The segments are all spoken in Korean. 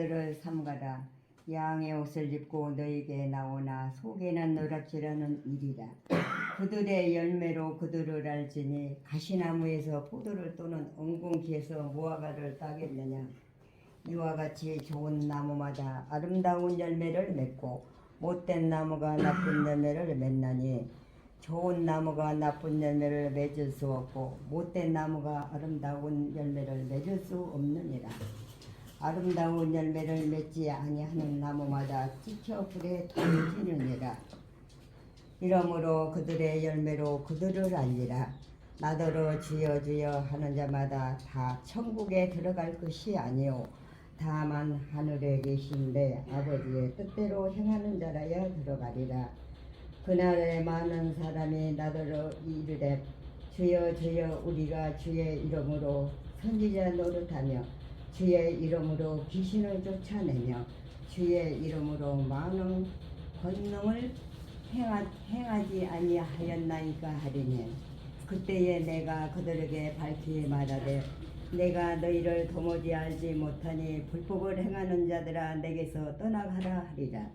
들을 삼가라. 양의 옷을 입고 너에게 나오나 속에는 노략질하는 일이라. 그들의 열매로 그들을 알지니 가시나무에서 포도를 또는 엉겅퀴에서 무화과를 따겠느냐. 이와 같이 좋은 나무마다 아름다운 열매를 맺고 못된 나무가 나쁜 열매를 맺나니 좋은 나무가 나쁜 열매를 맺을 수 없고 못된 나무가 아름다운 열매를 맺을 수 없느니라. 아름다운 열매를 맺지 아니하는 나무마다 찍혀 불에 던지느니라. 이러므로 그들의 열매로 그들을 알리라. 나더러 주여 주여 하는 자마다 다 천국에 들어갈 것이 아니요 다만 하늘에 계신 내 아버지의 뜻대로 행하는 자라야 들어가리라. 그날에 많은 사람이 나더러 이르되 주여 주여 우리가 주의 이름으로 선지자 노릇하며 주의 이름으로 귀신을 쫓아내며 주의 이름으로 많은 권능을 행하지 아니하였나이까 하리니 그때에 내가 그들에게 밝히 말하되 내가 너희를 도무지 알지 못하니 불법을 행하는 자들아 내게서 떠나가라 하리라.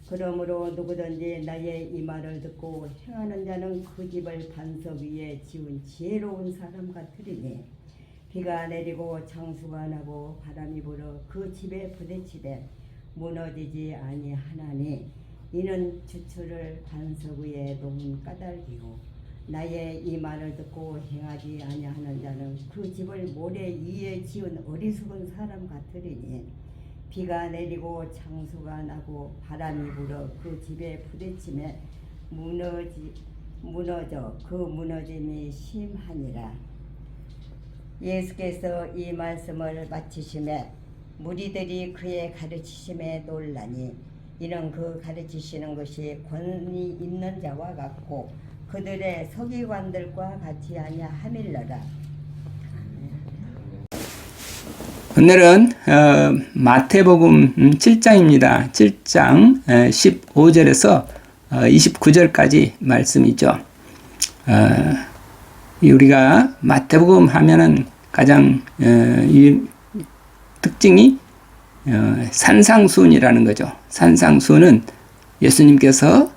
그러므로 누구든지 나의 이 말을 듣고 행하는 자는 그 집을 반석 위에 지은 지혜로운 사람 같으리니 비가 내리고 창수가 나고 바람이 불어 그 집에 부딪히되 무너지지 아니하나니 이는 주추를 반석 위에 놓은 까닭이요 나의 이 말을 듣고 행하지 아니하는 자는 그 집을 모래 위에 지은 어리석은 사람 같으리니 비가 내리고 창수가 나고 바람이 불어 그 집에 부딪히매 무너져 그 무너짐이 심하니라. 예수께서 이 말씀을 마치심에 무리들이 그의 가르치심에 놀라니 이는 그 가르치시는 것이 권위 있는 자와 같고 그들의 서기관들과 같이 아니하밀러라. 오늘은 마태복음 7장입니다. 7장 15절에서 29절까지 말씀이죠. 우리가 마태복음 하면은 가장 특징이 산상수훈이라는 거죠. 산상수훈은 예수님께서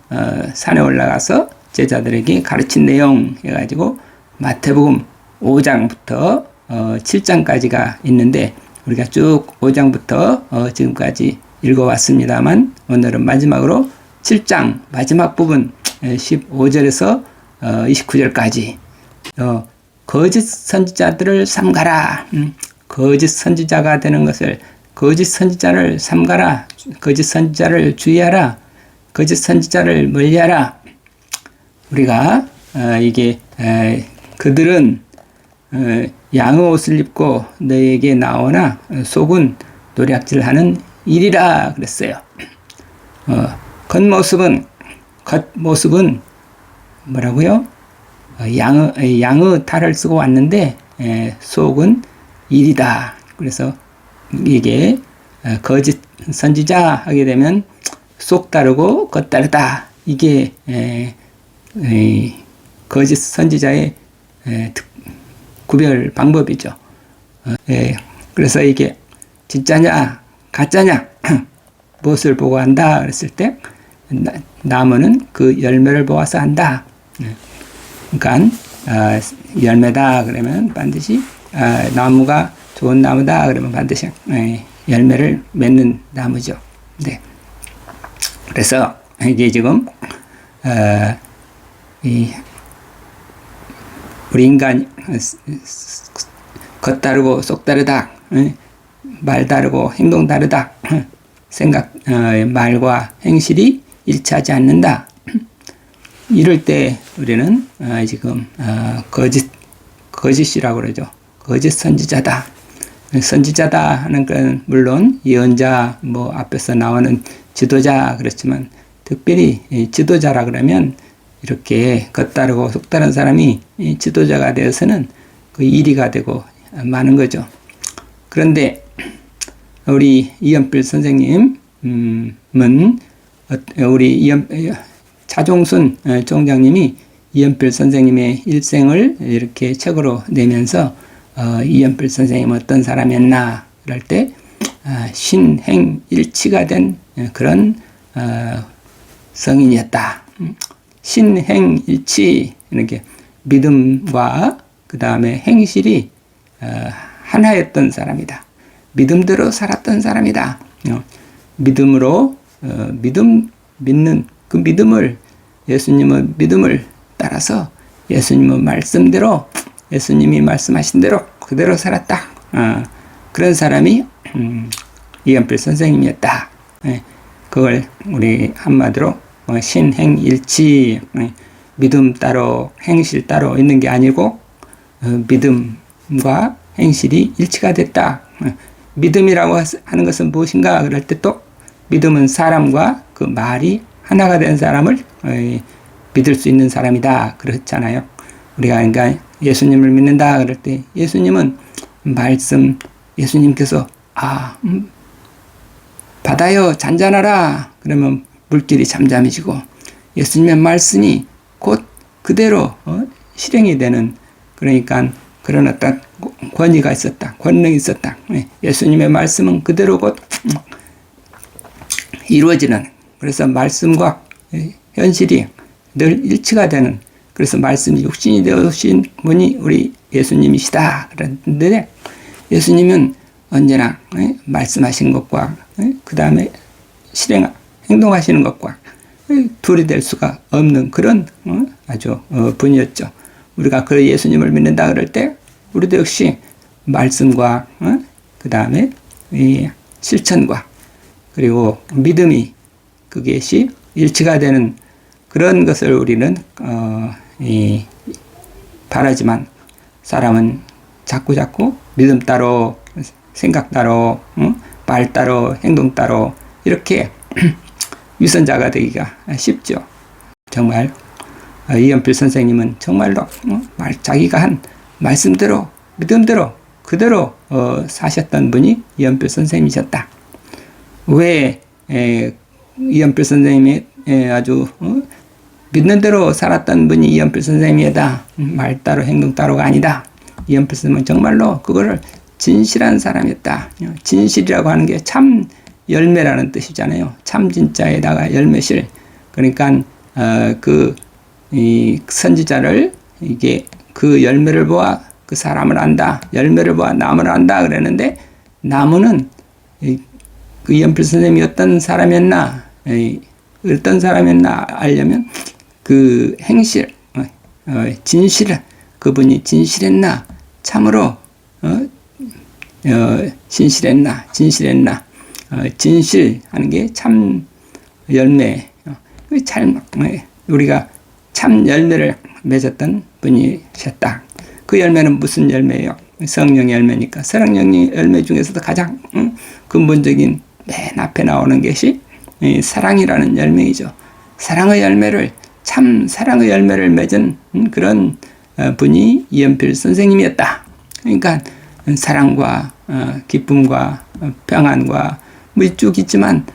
산에 올라가서 제자들에게 가르친 내용 해가지고 마태복음 5장부터 7장까지가 있는데 우리가 쭉 5장부터 지금까지 읽어왔습니다만 오늘은 마지막으로 7장 마지막 부분 15절에서 29절까지 거짓 선지자들을 삼가라. 거짓 선지자가 되는 것을 거짓 선지자를 삼가라. 거짓 선지자를 주의하라. 거짓 선지자를 멀리하라. 우리가 이게 그들은 양의 옷을 입고 너에게 나오나 속은 노략질하는 일이라 그랬어요. 겉모습은 뭐라고요? 양의 탈을 쓰고 왔는데 속은 일이다. 그래서 이게 거짓 선지자 하게 되면 속 다르고 겉 다르다. 이게 거짓 선지자의 구별 방법이죠. 그래서 이게 진짜냐 가짜냐 무엇을 보고 한다 그랬을 때 나무는 그 열매를 보아서 한다. 그러니까 열매다 그러면 반드시 나무가 좋은 나무다 그러면 반드시 열매를 맺는 나무죠. 네. 그래서 이게 지금 우리 인간 겉 다르고 속 다르다, 말 다르고 행동 다르다, 생각 말과 행실이 일치하지 않는다. 이럴 때 우리는 지금 거짓이라고 그러죠. 거짓 선지자다. 선지자다 하는 건 물론 예언자 뭐 앞에서 나오는 지도자 그렇지만 특별히 지도자라 그러면 이렇게 겉다르고 속다른 사람이 지도자가 되어서는 그 일이가 되고 많은 거죠. 그런데 우리 이연필 선생님은 우리 차종순 총장님이 이연필 선생님의 일생을 이렇게 책으로 내면서 이연필 선생님은 어떤 사람이었나 그럴 때 신행일치가 된 그런 성인이었다. 신행일치, 이렇게 믿음과 그 다음에 행실이 하나였던 사람이다. 믿음대로 살았던 사람이다. 믿음으로 믿는 그 믿음을, 예수님의 믿음을 따라서 예수님의 말씀대로, 예수님이 말씀하신 대로 그대로 살았다. 그런 사람이 이연필 선생님이었다. 그걸 우리 한마디로 신행일치, 믿음 따로 행실 따로 있는 게 아니고 믿음과 행실이 일치가 됐다. 믿음이라고 하는 것은 무엇인가 그럴 때 또 믿음은 사람과 그 말이 하나가 된 사람을 믿을 수 있는 사람이다 그렇잖아요. 우리가 그러니까 예수님을 믿는다 그럴 때 예수님은 말씀, 예수님께서 바다여 잔잔하라 그러면 물길이 잠잠해지고 예수님의 말씀이 곧 그대로 실행이 되는, 그러니까 그런 어떤 권위가 있었다, 권능이 있었다. 예수님의 말씀은 그대로 곧 이루어지는, 그래서 말씀과 현실이 늘 일치가 되는, 그래서 말씀이 육신이 되어신 분이 우리 예수님이시다 그랬는데, 예수님은 언제나 말씀하신 것과 그 다음에 행동하시는 것과 둘이 될 수가 없는 그런 아주 분이었죠. 우리가 그 예수님을 믿는다 그럴 때 우리도 역시 말씀과 그 다음에 실천과 그리고 믿음이 그것이 일치가 되는 그런 것을 우리는 바라지만, 사람은 자꾸 믿음 따로 생각 따로 말 따로 행동 따로 이렇게 위선자가 되기가 쉽죠. 정말 이연필 선생님은 정말로 자기가 한 말씀대로 믿음대로 그대로 사셨던 분이 이연필 선생님이셨다. 왜 이연필 선생님이 아주 믿는 대로 살았던 분이 이연필 선생님이다. 말 따로 행동 따로가 아니다. 이연필 선생님은 정말로 그거를 진실한 사람이었다. 진실이라고 하는 게 참 열매라는 뜻이잖아요. 참 진짜에다가 열매실. 그러니까 이 선지자를 이게 그 열매를 보아 그 사람을 안다. 열매를 보아 나무를 안다 그랬는데, 나무는 그 이연필 선생님이 어떤 사람이었나 알려면 그 행실, 진실, 그분이 진실했나, 참으로 진실했나, 진실하는 게 참 열매, 우리가 참 열매를 맺었던 분이셨다. 그 열매는 무슨 열매예요? 성령 열매니까. 성령 열매 중에서도 가장 근본적인 맨 앞에 나오는 것이 사랑이라는 열매이죠. 사랑의 열매를, 참 사랑의 열매를 맺은 그런 분이 이연필 선생님이었다. 그러니까 사랑과 기쁨과 평안과 쭉 있지만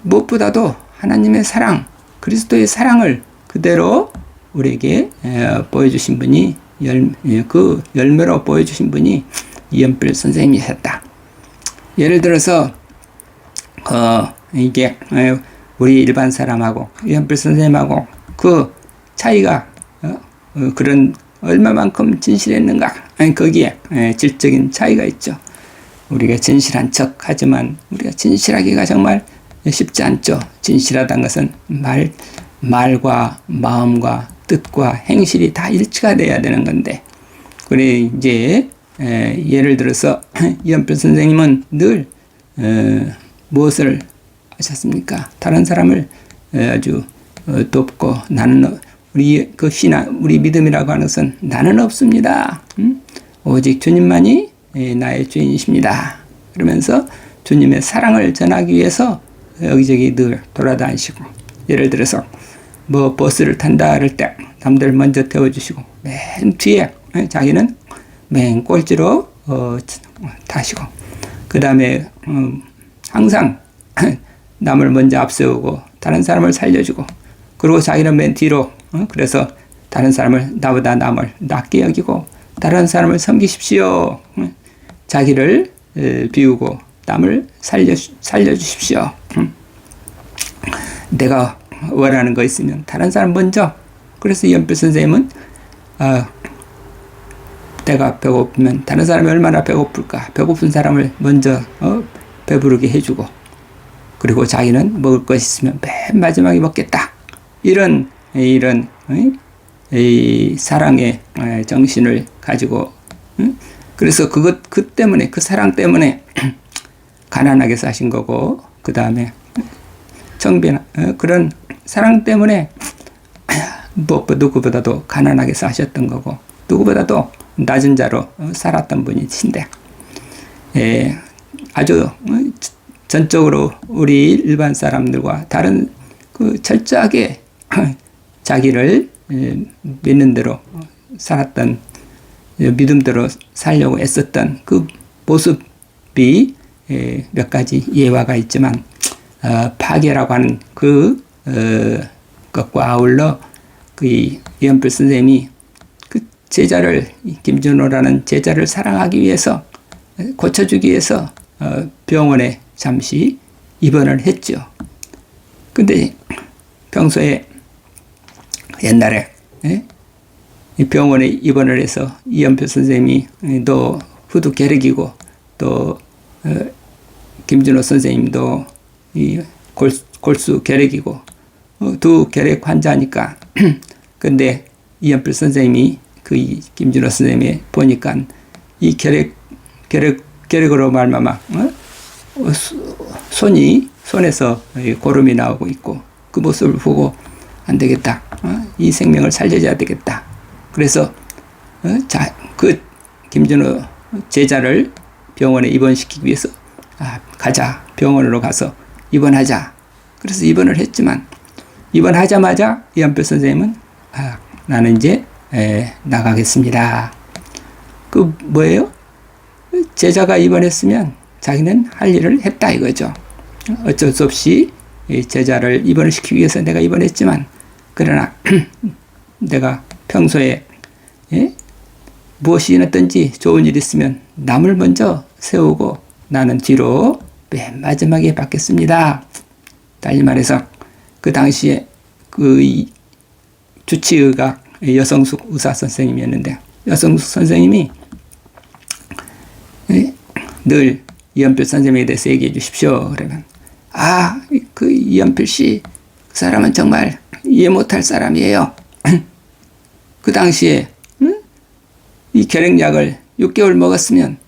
무엇보다도 하나님의 사랑, 그리스도의 사랑을 그대로 우리에게 보여주신 분이 그 열매로 보여주신 분이 이연필 선생님이셨다. 예를 들어서 이게 우리 일반 사람하고 이연필 선생님하고 그 차이가 그런 얼마만큼 진실했는가? 거기에 질적인 차이가 있죠. 우리가 진실한 척 하지만 우리가 진실하기가 정말 쉽지 않죠. 진실하다는 것은 말과 마음과 뜻과 행실이 다 일치가 돼야 되는 건데, 그래 이제 예를 들어서 이연필 선생님은 늘 무엇을 하셨습니까? 다른 사람을 아주 돕고, 나는 우리 그 신앙, 우리 믿음이라고 하는 것은 나는 없습니다. 오직 주님만이 나의 주인이십니다. 그러면서 주님의 사랑을 전하기 위해서 여기저기 늘 돌아다니시고, 예를 들어서 뭐 버스를 탄다 할 때 남들 먼저 태워주시고 맨 뒤에 자기는 맨 꼴찌로 타시고, 그 다음에 항상 남을 먼저 앞세우고 다른 사람을 살려주고, 그리고 자기는 맨 뒤로 그래서 다른 사람을, 나보다 남을 낮게 여기고 다른 사람을 섬기십시오. 자기를 비우고 남을 살려주십시오. 내가 원하는 거 있으면 다른 사람 먼저. 그래서 이연필 선생님은 내가 배고프면 다른 사람이 얼마나 배고플까. 배고픈 사람을 먼저 배부르게 해주고, 그리고 자기는 먹을 것 있으면 맨 마지막에 먹겠다. 이런 이 사랑의 정신을 가지고, 그래서 그 때문에, 그 사랑 때문에 가난하게 사신 거고, 그 다음에 그런 사랑 때문에 누구보다도 가난하게 사셨던 거고, 누구보다도 낮은 자로 살았던 분이신데, 아주 전적으로 우리 일반 사람들과 다른 철저하게 자기를 믿는 대로 살았던, 믿음대로 살려고 애썼던 그 모습이 몇 가지 예화가 있지만, 파괴라고 하는 것과 아울러 이연필 선생님이 그 제자를, 김준호라는 제자를 사랑하기 위해서, 고쳐주기 위해서 병원에 잠시 입원을 했죠. 근데 평소에 옛날에 병원에 입원을 해서 이연필 선생님이 또 후두 계륵이고, 또 김준호 선생님도 이 골수 계륵이고, 두 계륵 환자니까 근데 이연필 선생님이 김준호 선생님이 보니까 이 계륵으로 말미암아 손에서 고름이 나오고 있고, 그 모습을 보고 안 되겠다. 이 생명을 살려줘야 되겠다. 그래서 그 김준호 제자를 병원에 입원시키기 위해서 가자. 병원으로 가서 입원하자. 그래서 입원을 했지만, 입원하자마자 이연필 선생님은 나는 이제 나가겠습니다. 그 뭐예요? 제자가 입원했으면 자기는 할 일을 했다 이거죠. 어쩔 수 없이 제자를 입원을 시키기 위해서 내가 입원했지만, 그러나 내가 평소에 무엇이 있든지 좋은 일 있으면 남을 먼저 세우고 나는 뒤로 맨 마지막에 받겠습니다. 달리 말해서 그 당시에 주치의가 여성숙 의사 선생님이었는데, 여성숙 선생님이 늘 이연필 선생님에 대해서 얘기해 주십시오. 그러면 그 이연필 씨, 그 사람은 정말 이해 못할 사람이에요. 그 당시에 이 결핵약을 6개월 먹었으면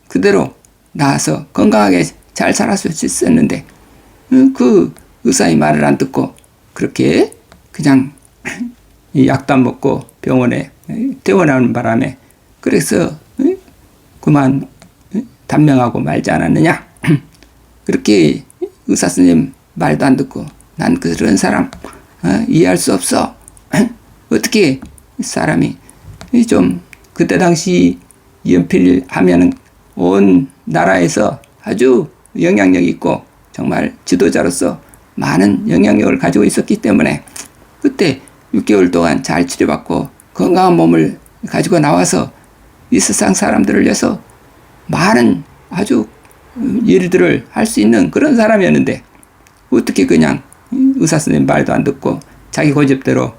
그대로 나아서 건강하게 잘 살았을 수 있었는데, 그 의사의 말을 안 듣고 그렇게 그냥 이 약도 안 먹고 병원에 퇴원하는 바람에, 그래서 그만 단명하고 말지 않았느냐. 그렇게 의사 선생님 말도 안 듣고, 난 그런 사람 이해할 수 없어. 어떻게 사람이 좀, 그때 당시 이연필 하면은 온 나라에서 아주 영향력 있고 정말 지도자로서 많은 영향력을 가지고 있었기 때문에, 그때 6개월 동안 잘 치료받고 건강한 몸을 가지고 나와서 이 세상 사람들을 위해서 많은 아주 일들을 할 수 있는 그런 사람이었는데, 어떻게 그냥 의사 선생님 말도 안 듣고 자기 고집대로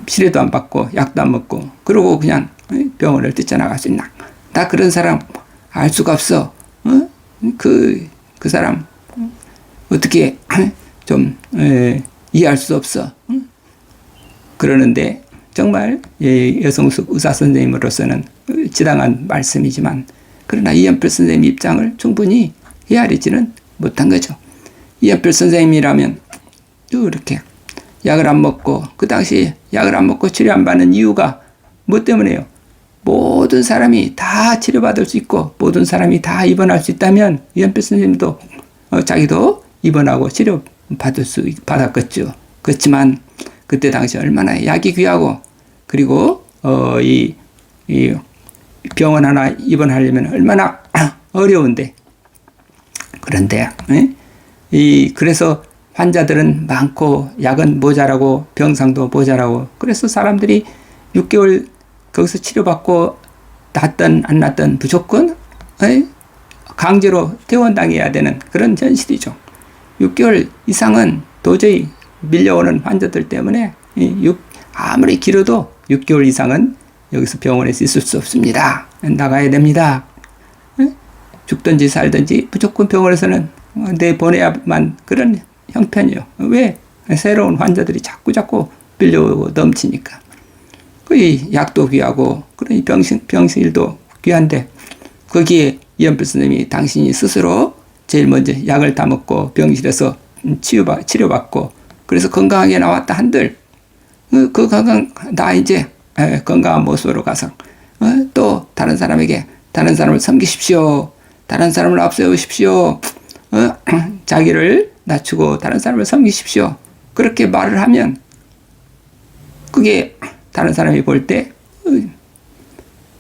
치료도 안 받고 약도 안 먹고 그러고 그냥 병원을 뛰쳐나갈 수 있나. 나 그런 사람 알 수가 없어. 그 사람 어떻게 좀 이해할 수 없어. 그러는데 정말 여성숙 의사 선생님으로서는 지당한 말씀이지만, 그러나 이연필 선생님 입장을 충분히 헤아리지는 못한 거죠. 이연필 선생님이라면 이렇게 약을 안 먹고, 그 당시 약을 안 먹고 치료 안 받는 이유가 뭐 때문에요? 모든 사람이 다 치료받을 수 있고 모든 사람이 다 입원할 수 있다면 이연필 선생님도 자기도 입원하고 치료 받았겠죠. 그렇지만 그때 당시 얼마나 약이 귀하고, 그리고 이 병원 하나 입원하려면 얼마나 어려운데, 그런데 그래서 환자들은 많고 약은 모자라고 병상도 모자라고, 그래서 사람들이 6개월 거기서 치료받고 낫든 안 낫든 무조건 강제로 퇴원당해야 되는 그런 현실이죠. 6개월 이상은 도저히 밀려오는 환자들 때문에 아무리 길어도 6개월 이상은 여기서 병원에서 있을 수 없습니다. 나가야 됩니다. 죽든지 살든지 무조건 병원에서는 내보내야만 그런 형편이요. 왜? 새로운 환자들이 자꾸 밀려오고 넘치니까. 그 약도 귀하고 그런 병실도 귀한데 거기에 이연필 선생님이 당신이 스스로 제일 먼저 약을 다 먹고 병실에서 치료받고 그래서 건강하게 나왔다 한들 그 건강 나 이제 건강한 모습으로 가서 또 다른 사람에게 다른 사람을 섬기십시오. 다른 사람을 앞세우십시오. 자기를 낮추고 다른 사람을 섬기십시오. 그렇게 말을 하면 그게 다른 사람이 볼 때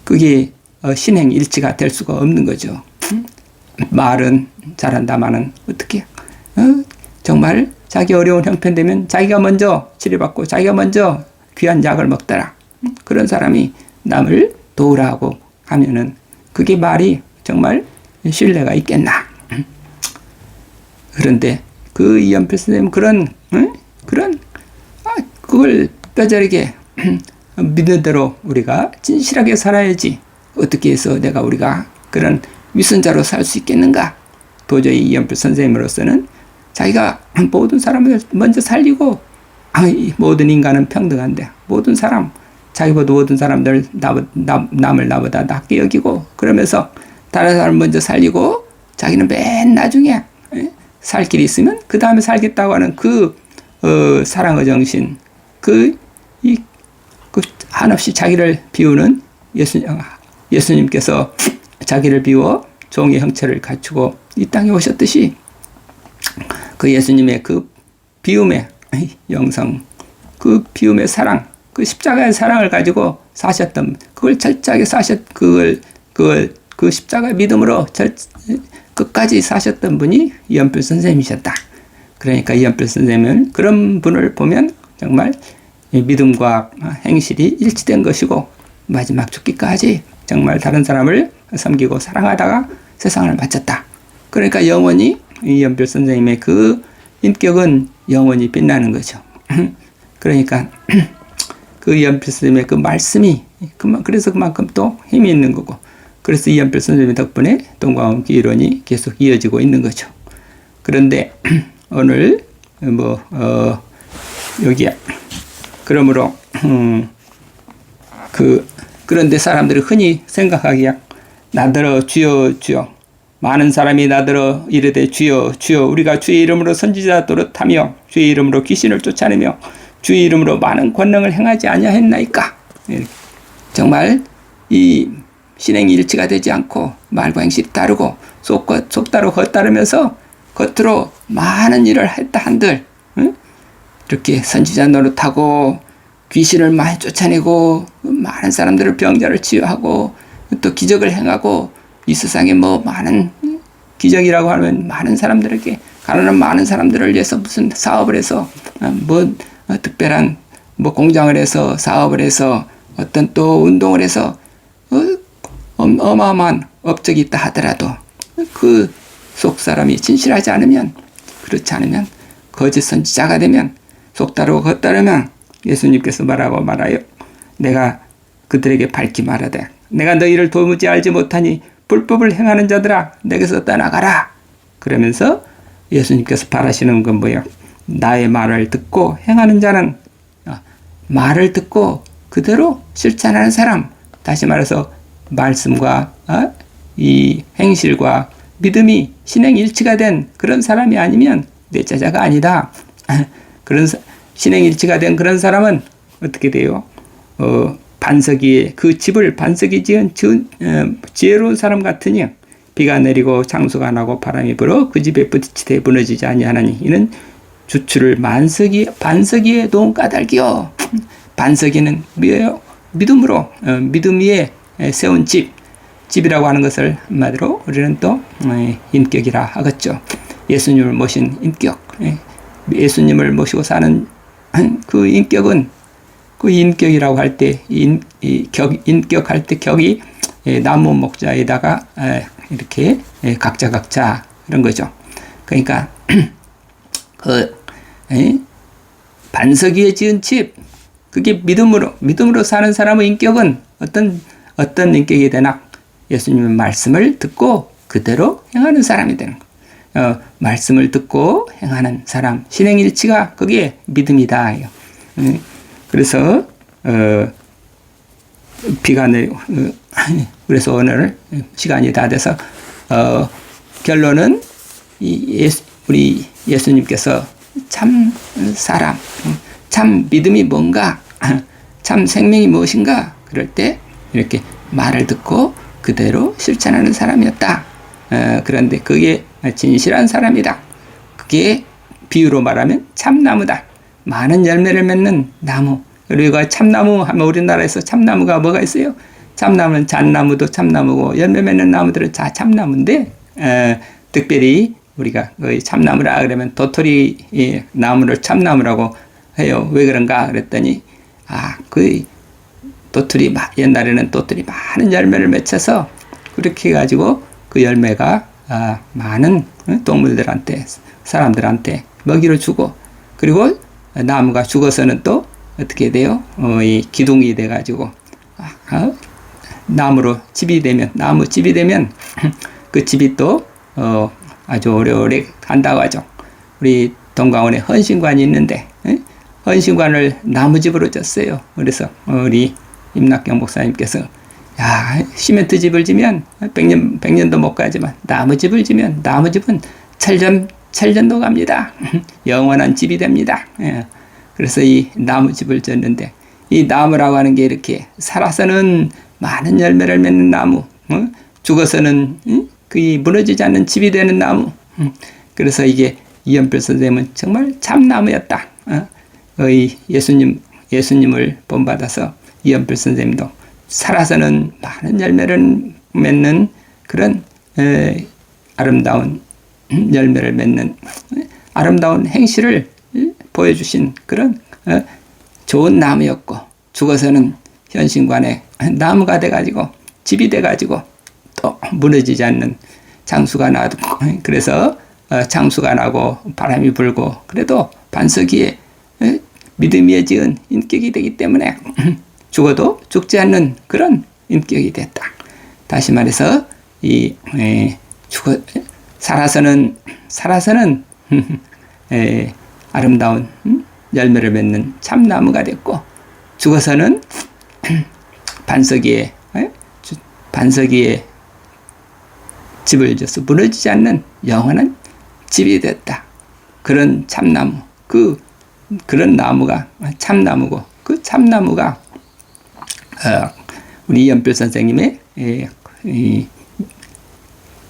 그게 신행일치가 될 수가 없는 거죠. 말은 잘한다마는 어떻게 정말 자기 어려운 형편되면 자기가 먼저 치료받고 자기가 먼저 귀한 약을 먹더라. 그런 사람이 남을 도우라고 하면은 그게 말이 정말 신뢰가 있겠나. 그런데 그 이연필 선생님 그런 그걸 뼈저리게 믿는 대로 우리가 진실하게 살아야지 어떻게 해서 우리가 그런 위선자로 살 수 있겠는가. 도저히 이연필 선생님으로서는 자기가 모든 사람을 먼저 살리고 모든 인간은 평등한데 모든 사람 자기보다 모든 사람들 남을 나보다 낮게 여기고 그러면서 다른 사람 먼저 살리고 자기는 맨 나중에 살 길이 있으면 그 다음에 살겠다고 하는 그 사랑의 정신 그 한없이 자기를 비우는 예수님께서 자기를 비워 종의 형체를 갖추고 이 땅에 오셨듯이 그 예수님의 그 비움의 영성 그 비움의 사랑 그 십자가의 사랑을 가지고 사셨던 그걸 철저하게 그 십자가의 믿음으로 끝까지 사셨던 분이 이연필 선생님이셨다. 그러니까 이연필 선생님은 그런 분을 보면 정말 믿음과 행실이 일치된 것이고 마지막 죽기까지 정말 다른 사람을 섬기고 사랑하다가 세상을 마쳤다. 그러니까 영원히 이연필 선생님의 그 인격은 영원히 빛나는 거죠. 그러니까 그 이연필 선생님의 그 말씀이 그래서 그만큼 또 힘이 있는 거고 그래서 이연필 선생님 덕분에 동광훈기 이론이 계속 이어지고 있는 거죠. 그런데 오늘 여기에 그러므로 그런데 사람들이 흔히 생각하기에 나더러 주여 주여 많은 사람이 나더러 이르되 주여 주여 우리가 주의 이름으로 선지자 노릇하며 주의 이름으로 귀신을 쫓아내며 주의 이름으로 많은 권능을 행하지 아니하였나이까. 정말 이 신행이 일치가 되지 않고 말과 행실이 다르고 속다로 겉다르면서 겉으로 많은 일을 했다 한들 이렇게 선지자 노릇하고 귀신을 많이 쫓아내고 많은 사람들을 병자를 치유하고 또 기적을 행하고 이 세상에 많은 기적이라고 하면 많은 사람들에게 가난한 많은 사람들을 위해서 무슨 사업을 해서 특별한 공장을 해서 사업을 해서 어떤 또 운동을 해서 어마어마한 업적이 있다 하더라도 그 속 사람이 진실하지 않으면 그렇지 않으면 거짓 선지자가 되면 속다르고 겉다르면 예수님께서 말하여 내가 그들에게 밝히 말하되 내가 너희를 도무지 알지 못하니 불법을 행하는 자들아 내게서 떠나가라. 그러면서 예수님께서 바라시는 건 뭐예요? 나의 말을 듣고 행하는 자는 말을 듣고 그대로 실천하는 사람. 다시 말해서 말씀과 이 행실과 믿음이 신행일치가 된 그런 사람이 아니면 내 제자가 아니다. 그런 신행일치가 된 그런 사람은 어떻게 돼요? 반석 위에 그 집을 반석이 지은 지혜로운 사람 같으니 비가 내리고 장수가 나고 바람이 불어 그 집에 부딪히되 무너지지 아니하나니 이는 주추를 반석 위에 놓은 까닭이요. 반석이는 뭐예요? 믿음으로 믿음 위에 세운 집이라고 하는 것을 한마디로 우리는 또 인격이라 하겠죠. 예수님을 모신 인격, 예수님을 모시고 사는 그 인격은 그 인격이라고 할 때 인격할 때 격이 나무 목자에다가 이렇게 각자 그런 거죠. 그러니까 반석 위에 지은 집, 그게 믿음으로 사는 사람의 인격은 어떤 인격이 되나? 예수님의 말씀을 듣고 그대로 행하는 사람이 되는 거. 말씀을 듣고 행하는 사람, 신행일치가 거기에 믿음이다. 그래서 비가 내리고 그래서 오늘 시간이 다 돼서 결론은 우리 예수님께서 참 사람, 참 믿음이 뭔가, 참 생명이 무엇인가 그럴 때 이렇게 말을 듣고 그대로 실천하는 사람이었다. 그런데 그게 진실한 사람이다. 그게 비유로 말하면 참나무다. 많은 열매를 맺는 나무. 그리고 참나무 하면 우리나라에서 참나무가 뭐가 있어요? 참나무는 잣나무도 참나무고 열매 맺는 나무들은 다 참나무인데 특별히 우리가 참나무라 그러면 도토리 나무를 참나무라고 해요. 왜 그런가 그랬더니 그 도토리 옛날에는 도토리 많은 열매를 맺혀서 그렇게 해가지고 그 열매가 많은 동물들한테 사람들한테 먹이를 주고 그리고 나무가 죽어서는 또 어떻게 돼요? 이 기둥이 돼가지고 나무로 집이 되면 나무 집이 되면 그 집이 또 아주 오래오래 간다고 하죠. 우리 동강원에 헌신관이 있는데 헌신관을 나무집으로 졌어요. 그래서 우리 임낙경 목사님께서 시멘트 집을 지면 100년도 못 가지만 나무집을 지면 나무집은 천년도 갑니다. 영원한 집이 됩니다. 그래서 이 나무집을 졌는데 이 나무라고 하는 게 이렇게 살아서는 많은 열매를 맺는 나무, 죽어서는 그 무너지지 않는 집이 되는 나무. 그래서 이게 이연필 선생님은 정말 참나무였다. 예수님을 본받아서 이연필 선생님도 살아서는 많은 열매를 맺는 그런 아름다운 열매를 맺는 아름다운 행실을 보여주신 그런 좋은 나무였고 죽어서는 현신관에 나무가 돼가지고 집이 돼가지고 또 무너지지 않는 장수가 나도 그래서 장수가 나고 바람이 불고 그래도 반석 위에 믿음 위에 지은 인격이 되기 때문에 죽어도 죽지 않는 그런 인격이 됐다. 다시 말해서 살아서는 아름다운 열매를 맺는 참나무가 됐고 죽어서는 반석 위에 집을 져서 무너지지 않는 영원한 집이 됐다. 그런 참나무, 그런 나무가 참나무고 그 참나무가 우리 이연필 선생님의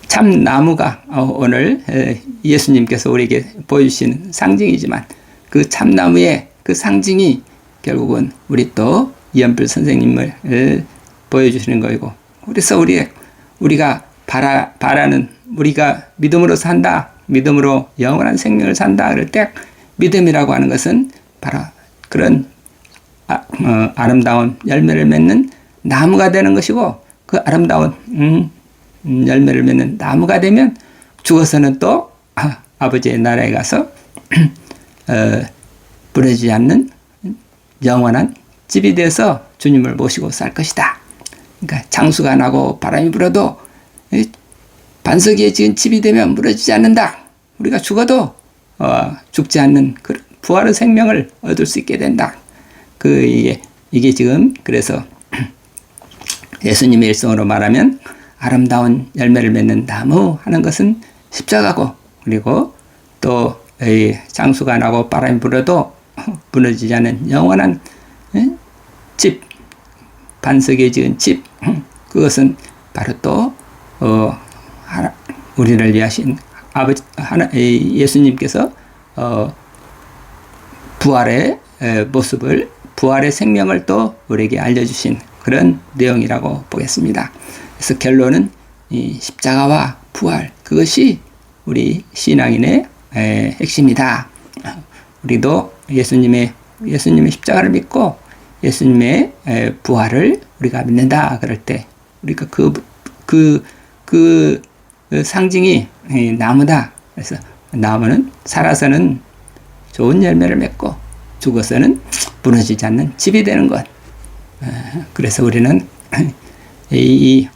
참나무가 오늘 예수님께서 우리에게 보여주시는 상징이지만 그 참나무의 그 상징이 결국은 우리 또 이연필 선생님을 보여주시는 거이고 그래서 우리가 바라는 우리가 믿음으로 산다, 믿음으로 영원한 생명을 산다 그럴 때 믿음이라고 하는 것은 바로 그런 아름다운 열매를 맺는 나무가 되는 것이고 그 아름다운 열매를 맺는 나무가 되면 죽어서는 또 아버지의 나라에 가서 부러지지 않는 영원한 집이 돼서 주님을 모시고 살 것이다. 그러니까 장수가 나고 바람이 불어도 반석 위에 지은 집이 되면 무너지지 않는다. 우리가 죽어도 죽지 않는 그 부활의 생명을 얻을 수 있게 된다. 이게 지금 그래서 예수님의 일성으로 말하면 아름다운 열매를 맺는 나무 하는 것은 십자가고 그리고 또 장수가 나고 바람이 불어도 무너지지 않은 영원한 집, 반석에 지은 집, 그것은 바로 또 우리를 위하신 아버지 예수님께서 부활의 모습을 부활의 생명을 또 우리에게 알려주신 그런 내용이라고 보겠습니다. 그래서 결론은 이 십자가와 부활 그것이 우리 신앙인의 핵심이다. 우리도 예수님의 십자가를 믿고 예수님의 부활을 우리가 믿는다 그럴 때 우리가 그 그 상징이 나무다. 그래서 나무는 살아서는 좋은 열매를 맺고 죽어서는 무너지지 않는 집이 되는 것. 그래서 우리는 이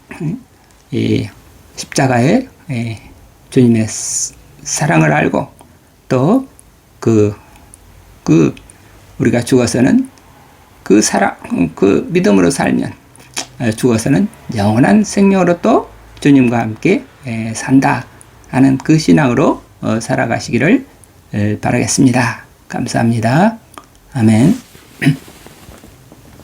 십자가의 주님의 사랑을 알고 또 우리가 죽어서는 그 사랑, 그 믿음으로 살면 죽어서는 영원한 생명으로 또 주님과 함께 산다 하는 그 신앙으로 살아가시기를 바라겠습니다. 감사합니다. 아멘.